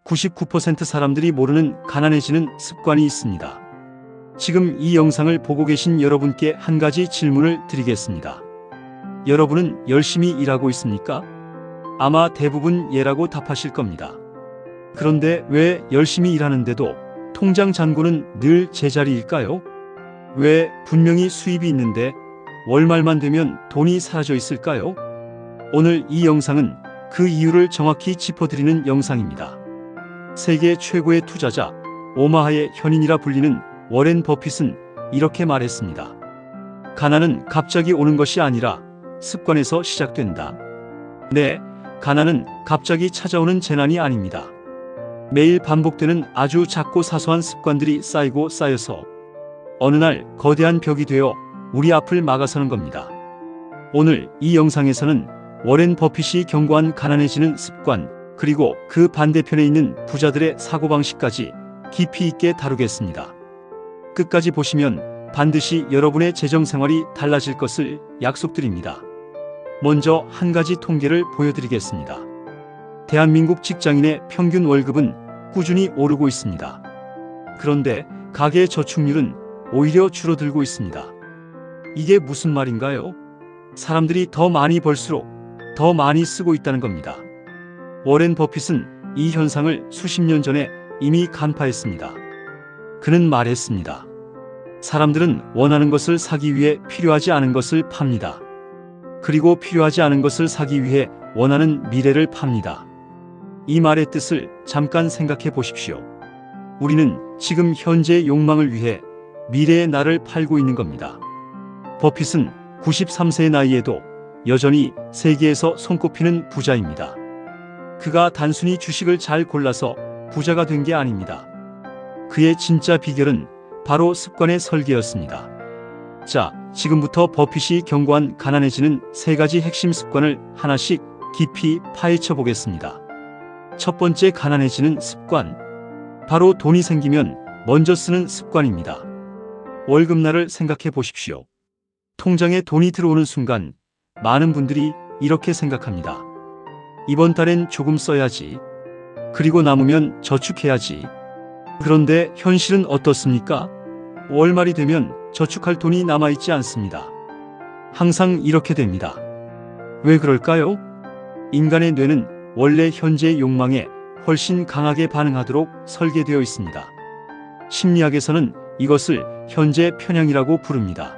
99% 사람들이 모르는 가난해지는 습관이 있습니다. 지금 이 영상을 보고 계신 여러분께 한 가지 질문을 드리겠습니다. 여러분은 열심히 일하고 있습니까? 아마 대부분 예라고 답하실 겁니다. 그런데 왜 열심히 일하는데도 통장 잔고는 늘 제자리일까요? 왜 분명히 수입이 있는데 월말만 되면 돈이 사라져 있을까요? 오늘 이 영상은 그 이유를 정확히 짚어드리는 영상입니다. 세계 최고의 투자자, 오마하의 현인이라 불리는 워렌 버핏은 이렇게 말했습니다. 가난은 갑자기 오는 것이 아니라 습관에서 시작된다. 네, 가난은 갑자기 찾아오는 재난이 아닙니다. 매일 반복되는 아주 작고 사소한 습관들이 쌓이고 쌓여서 어느 날 거대한 벽이 되어 우리 앞을 막아서는 겁니다. 오늘 이 영상에서는 워렌 버핏이 경고한 가난해지는 습관, 그리고 그 반대편에 있는 부자들의 사고방식까지 깊이 있게 다루겠습니다. 끝까지 보시면 반드시 여러분의 재정생활이 달라질 것을 약속드립니다. 먼저 한 가지 통계를 보여드리겠습니다. 대한민국 직장인의 평균 월급은 꾸준히 오르고 있습니다. 그런데 가계 저축률은 오히려 줄어들고 있습니다. 이게 무슨 말인가요? 사람들이 더 많이 벌수록 더 많이 쓰고 있다는 겁니다. 워렌 버핏은 이 현상을 수십 년 전에 이미 간파했습니다. 그는 말했습니다. 사람들은 원하는 것을 사기 위해 필요하지 않은 것을 팝니다. 그리고 필요하지 않은 것을 사기 위해 원하는 미래를 팝니다. 이 말의 뜻을 잠깐 생각해 보십시오. 우리는 지금 현재의 욕망을 위해 미래의 나를 팔고 있는 겁니다. 버핏은 93세의 나이에도 여전히 세계에서 손꼽히는 부자입니다. 그가 단순히 주식을 잘 골라서 부자가 된 게 아닙니다. 그의 진짜 비결은 바로 습관의 설계였습니다. 자, 지금부터 버핏이 경고한 가난해지는 세 가지 핵심 습관을 하나씩 깊이 파헤쳐 보겠습니다. 첫 번째 가난해지는 습관. 바로 돈이 생기면 먼저 쓰는 습관입니다. 월급날을 생각해 보십시오. 통장에 돈이 들어오는 순간 많은 분들이 이렇게 생각합니다. 이번 달엔 조금 써야지. 그리고 남으면 저축해야지. 그런데 현실은 어떻습니까? 월말이 되면 저축할 돈이 남아있지 않습니다. 항상 이렇게 됩니다. 왜 그럴까요? 인간의 뇌는 원래 현재의 욕망에 훨씬 강하게 반응하도록 설계되어 있습니다. 심리학에서는 이것을 현재 편향이라고 부릅니다.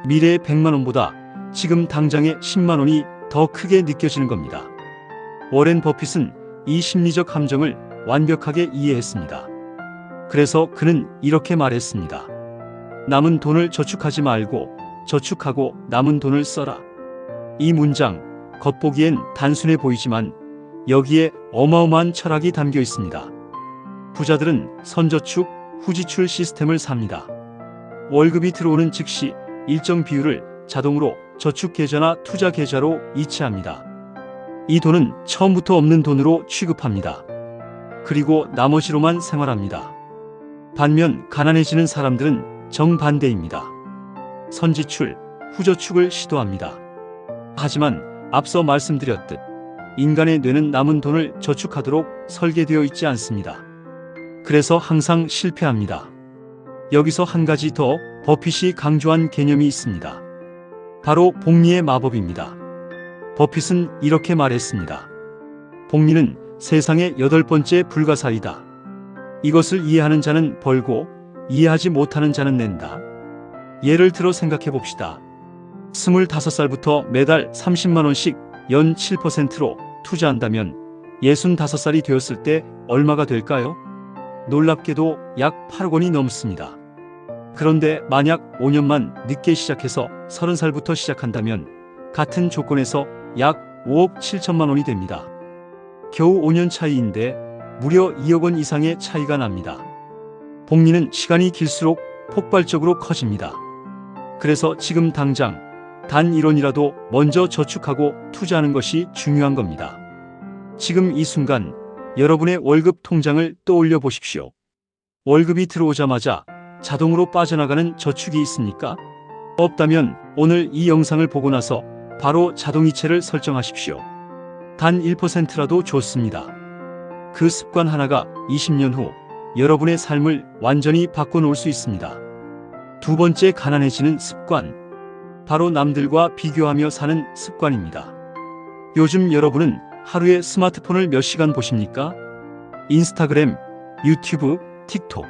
미래의 100만 원보다 지금 당장의 10만 원이 더 크게 느껴지는 겁니다. 워렌 버핏은 이 심리적 함정을 완벽하게 이해했습니다. 그래서 그는 이렇게 말했습니다. 남은 돈을 저축하지 말고 저축하고 남은 돈을 써라. 이 문장, 겉보기엔 단순해 보이지만 여기에 어마어마한 철학이 담겨 있습니다. 부자들은 선저축, 후지출 시스템을 삽니다. 월급이 들어오는 즉시 일정 비율을 자동으로 저축 계좌나 투자 계좌로 이체합니다. 이 돈은 처음부터 없는 돈으로 취급합니다. 그리고 나머지로만 생활합니다. 반면 가난해지는 사람들은 정반대입니다. 선지출, 후저축을 시도합니다. 하지만 앞서 말씀드렸듯 인간의 뇌는 남은 돈을 저축하도록 설계되어 있지 않습니다. 그래서 항상 실패합니다. 여기서 한 가지 더 버핏이 강조한 개념이 있습니다. 바로 복리의 마법입니다. 버핏은 이렇게 말했습니다. 복리는 세상의 8번째 불가사리다. 이것을 이해하는 자는 벌고 이해하지 못하는 자는 낸다. 예를 들어 생각해 봅시다. 25살부터 매달 30만 원씩 연 7%로 투자한다면 65살이 되었을 때 얼마가 될까요? 놀랍게도 약 8억 원이 넘습니다. 그런데 만약 5년만 늦게 시작해서 30살부터 시작한다면 같은 조건에서 약 5억 7천만 원이 됩니다. 겨우 5년 차이인데 무려 2억 원 이상의 차이가 납니다. 복리는 시간이 길수록 폭발적으로 커집니다. 그래서 지금 당장 단 1원이라도 먼저 저축하고 투자하는 것이 중요한 겁니다. 지금 이 순간 여러분의 월급 통장을 떠올려 보십시오. 월급이 들어오자마자 자동으로 빠져나가는 저축이 있습니까? 없다면 오늘 이 영상을 보고 나서 바로 자동이체를 설정하십시오. 단 1%라도 좋습니다. 그 습관 하나가 20년 후 여러분의 삶을 완전히 바꿔놓을 수 있습니다. 두 번째 가난해지는 습관. 바로 남들과 비교하며 사는 습관입니다. 요즘 여러분은 하루에 스마트폰을 몇 시간 보십니까? 인스타그램, 유튜브, 틱톡,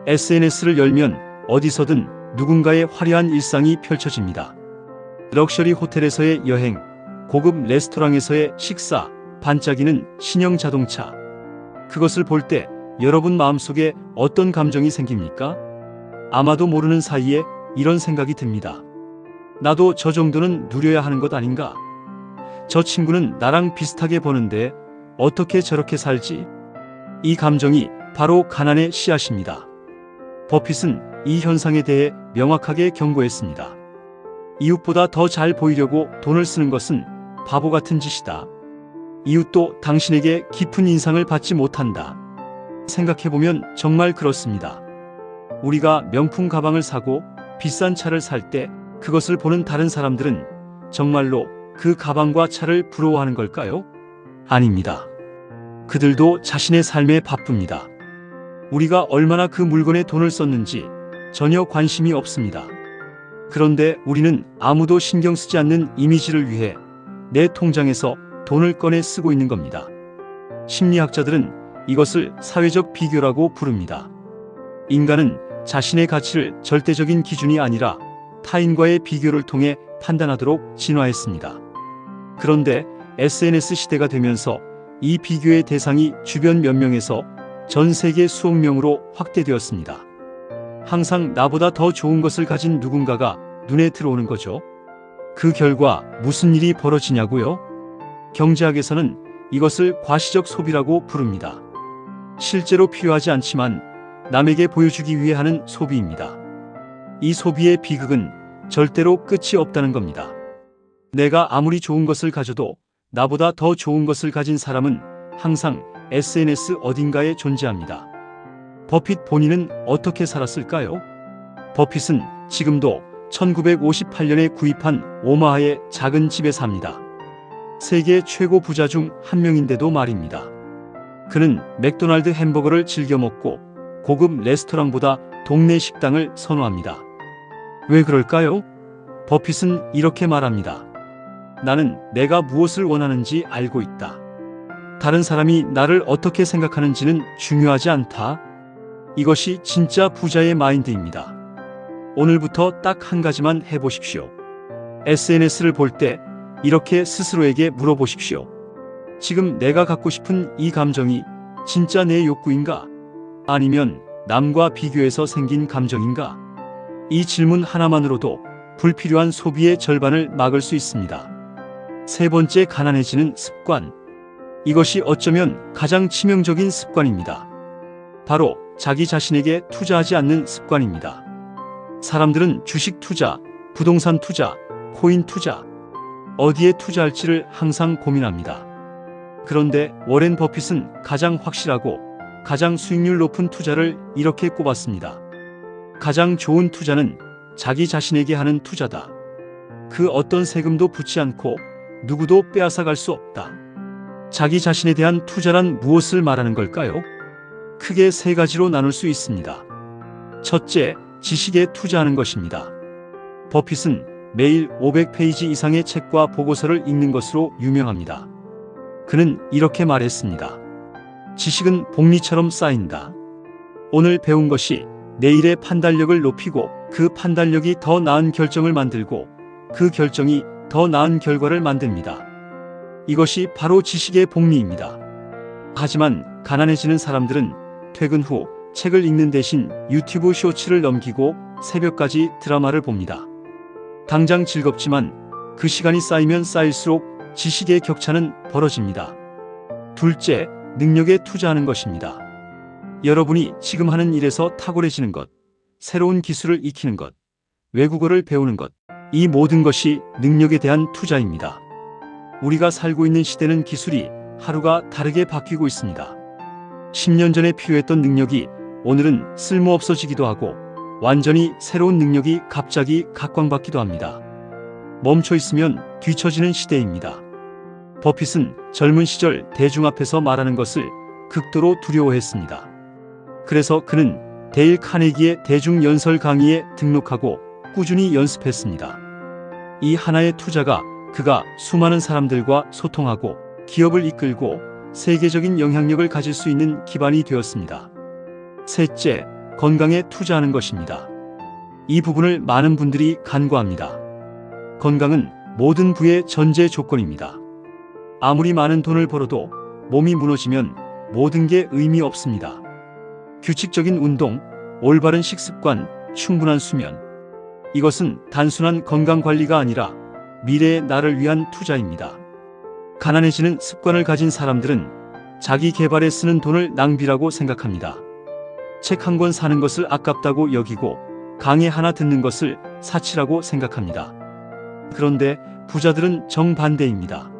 SNS를 열면 어디서든 누군가의 화려한 일상이 펼쳐집니다. 럭셔리 호텔에서의 여행, 고급 레스토랑에서의 식사, 반짝이는 신형 자동차. 그것을 볼 때 여러분 마음속에 어떤 감정이 생깁니까? 아마도 모르는 사이에 이런 생각이 듭니다. 나도 저 정도는 누려야 하는 것 아닌가? 저 친구는 나랑 비슷하게 버는데 어떻게 저렇게 살지? 이 감정이 바로 가난의 씨앗입니다. 버핏은 이 현상에 대해 명확하게 경고했습니다. 이웃보다 더 잘 보이려고 돈을 쓰는 것은 바보 같은 짓이다. 이웃도 당신에게 깊은 인상을 받지 못한다. 생각해보면 정말 그렇습니다. 우리가 명품 가방을 사고 비싼 차를 살 때 그것을 보는 다른 사람들은 정말로 그 가방과 차를 부러워하는 걸까요? 아닙니다. 그들도 자신의 삶에 바쁩니다. 우리가 얼마나 그 물건에 돈을 썼는지 전혀 관심이 없습니다. 그런데 우리는 아무도 신경 쓰지 않는 이미지를 위해 내 통장에서 돈을 꺼내 쓰고 있는 겁니다. 심리학자들은 이것을 사회적 비교라고 부릅니다. 인간은 자신의 가치를 절대적인 기준이 아니라 타인과의 비교를 통해 판단하도록 진화했습니다. 그런데 SNS 시대가 되면서 이 비교의 대상이 주변 몇 명에서 전 세계 수억 명으로 확대되었습니다. 항상 나보다 더 좋은 것을 가진 누군가가 눈에 들어오는 거죠. 그 결과 무슨 일이 벌어지냐고요? 경제학에서는 이것을 과시적 소비라고 부릅니다. 실제로 필요하지 않지만 남에게 보여주기 위해 하는 소비입니다. 이 소비의 비극은 절대로 끝이 없다는 겁니다. 내가 아무리 좋은 것을 가져도 나보다 더 좋은 것을 가진 사람은 항상 SNS 어딘가에 존재합니다. 버핏 본인은 어떻게 살았을까요? 버핏은 지금도 1958년에 구입한 오마하의 작은 집에 삽니다. 세계 최고 부자 중 한 명인데도 말입니다. 그는 맥도날드 햄버거를 즐겨 먹고 고급 레스토랑보다 동네 식당을 선호합니다. 왜 그럴까요? 버핏은 이렇게 말합니다. 나는 내가 무엇을 원하는지 알고 있다. 다른 사람이 나를 어떻게 생각하는지는 중요하지 않다. 이것이 진짜 부자의 마인드입니다. 오늘부터 딱 한 가지만 해보십시오. SNS를 볼 때 이렇게 스스로에게 물어보십시오. 지금 내가 갖고 싶은 이 감정이 진짜 내 욕구인가? 아니면 남과 비교해서 생긴 감정인가? 이 질문 하나만으로도 불필요한 소비의 절반을 막을 수 있습니다. 세 번째, 가난해지는 습관. 이것이 어쩌면 가장 치명적인 습관입니다. 바로 자기 자신에게 투자하지 않는 습관입니다. 사람들은 주식 투자, 부동산 투자, 코인 투자, 어디에 투자할지를 항상 고민합니다. 그런데 워렌 버핏은 가장 확실하고 가장 수익률 높은 투자를 이렇게 꼽았습니다. 가장 좋은 투자는 자기 자신에게 하는 투자다. 그 어떤 세금도 붙지 않고 누구도 빼앗아갈 수 없다. 자기 자신에 대한 투자란 무엇을 말하는 걸까요? 크게 세 가지로 나눌 수 있습니다. 첫째, 지식에 투자하는 것입니다. 버핏은 매일 500페이지 이상의 책과 보고서를 읽는 것으로 유명합니다. 그는 이렇게 말했습니다. 지식은 복리처럼 쌓인다. 오늘 배운 것이 내일의 판단력을 높이고 그 판단력이 더 나은 결정을 만들고 그 결정이 더 나은 결과를 만듭니다. 이것이 바로 지식의 복리입니다. 하지만 가난해지는 사람들은 퇴근 후 책을 읽는 대신 유튜브 쇼츠를 넘기고 새벽까지 드라마를 봅니다. 당장 즐겁지만 그 시간이 쌓이면 쌓일수록 지식의 격차는 벌어집니다. 둘째, 능력에 투자하는 것입니다. 여러분이 지금 하는 일에서 탁월해지는 것, 새로운 기술을 익히는 것, 외국어를 배우는 것, 이 모든 것이 능력에 대한 투자입니다. 우리가 살고 있는 시대는 기술이 하루가 다르게 바뀌고 있습니다. 10년 전에 필요했던 능력이 오늘은 쓸모없어지기도 하고 완전히 새로운 능력이 갑자기 각광받기도 합니다. 멈춰 있으면 뒤처지는 시대입니다. 버핏은 젊은 시절 대중 앞에서 말하는 것을 극도로 두려워했습니다. 그래서 그는 데일 카네기의 대중연설 강의에 등록하고 꾸준히 연습했습니다. 이 하나의 투자가 그가 수많은 사람들과 소통하고 기업을 이끌고 세계적인 영향력을 가질 수 있는 기반이 되었습니다. 셋째, 건강에 투자하는 것입니다. 이 부분을 많은 분들이 간과합니다. 건강은 모든 부의 전제 조건입니다. 아무리 많은 돈을 벌어도 몸이 무너지면 모든 게 의미 없습니다. 규칙적인 운동, 올바른 식습관, 충분한 수면. 이것은 단순한 건강 관리가 아니라 미래의 나를 위한 투자입니다. 가난해지는 습관을 가진 사람들은 자기 개발에 쓰는 돈을 낭비라고 생각합니다. 책 한 권 사는 것을 아깝다고 여기고 강의 하나 듣는 것을 사치라고 생각합니다. 그런데 부자들은 정반대입니다.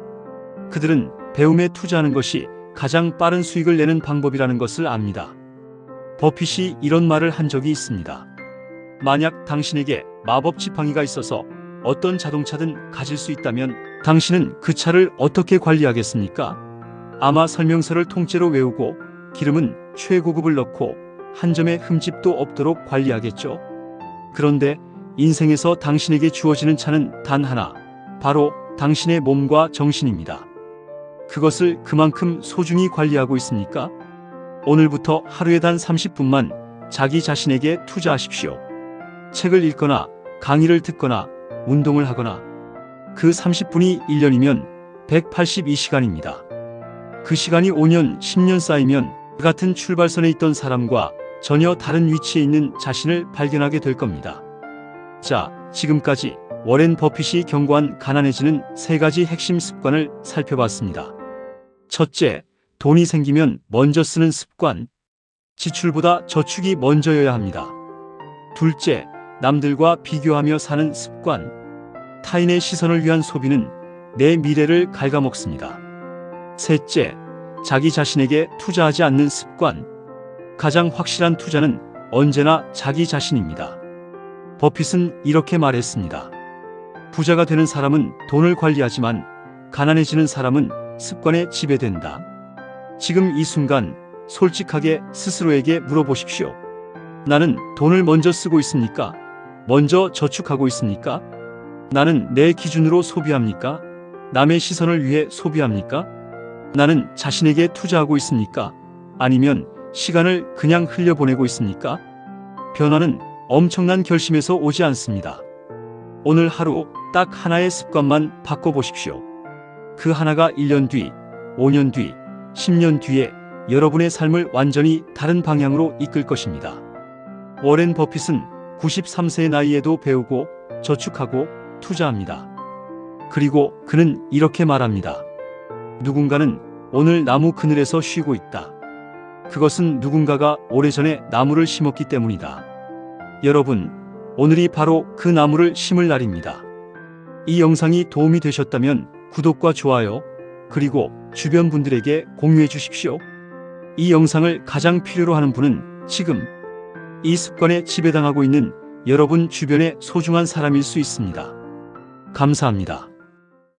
그들은 배움에 투자하는 것이 가장 빠른 수익을 내는 방법이라는 것을 압니다. 버핏이 이런 말을 한 적이 있습니다. 만약 당신에게 마법 지팡이가 있어서 어떤 자동차든 가질 수 있다면 당신은 그 차를 어떻게 관리하겠습니까? 아마 설명서를 통째로 외우고 기름은 최고급을 넣고 한 점의 흠집도 없도록 관리하겠죠. 그런데 인생에서 당신에게 주어지는 차는 단 하나, 바로 당신의 몸과 정신입니다. 그것을 그만큼 소중히 관리하고 있습니까? 오늘부터 하루에 단 30분만 자기 자신에게 투자하십시오. 책을 읽거나 강의를 듣거나 운동을 하거나 그 30분이 1년이면 182시간입니다. 그 시간이 5년, 10년 쌓이면 그 같은 출발선에 있던 사람과 전혀 다른 위치에 있는 자신을 발견하게 될 겁니다. 자, 지금까지 워렌 버핏이 경고한 가난해지는 3가지 핵심 습관을 살펴봤습니다. 첫째, 돈이 생기면 먼저 쓰는 습관. 지출보다 저축이 먼저여야 합니다. 둘째, 남들과 비교하며 사는 습관. 타인의 시선을 위한 소비는 내 미래를 갉아먹습니다. 셋째, 자기 자신에게 투자하지 않는 습관. 가장 확실한 투자는 언제나 자기 자신입니다. 버핏은 이렇게 말했습니다. 부자가 되는 사람은 돈을 관리하지만 가난해지는 사람은 습관에 지배된다. 지금 이 순간 솔직하게 스스로에게 물어보십시오. 나는 돈을 먼저 쓰고 있습니까? 먼저 저축하고 있습니까? 나는 내 기준으로 소비합니까? 남의 시선을 위해 소비합니까? 나는 자신에게 투자하고 있습니까? 아니면 시간을 그냥 흘려보내고 있습니까? 변화는 엄청난 결심에서 오지 않습니다. 오늘 하루 딱 하나의 습관만 바꿔보십시오. 그 하나가 1년 뒤, 5년 뒤, 10년 뒤에 여러분의 삶을 완전히 다른 방향으로 이끌 것입니다. 워렌 버핏은 93세의 나이에도 배우고 저축하고 투자합니다. 그리고 그는 이렇게 말합니다. 누군가는 오늘 나무 그늘에서 쉬고 있다. 그것은 누군가가 오래전에 나무를 심었기 때문이다. 여러분, 오늘이 바로 그 나무를 심을 날입니다. 이 영상이 도움이 되셨다면 구독과 좋아요, 그리고 주변 분들에게 공유해 주십시오. 이 영상을 가장 필요로 하는 분은 지금 이 습관에 지배당하고 있는 여러분 주변의 소중한 사람일 수 있습니다. 감사합니다.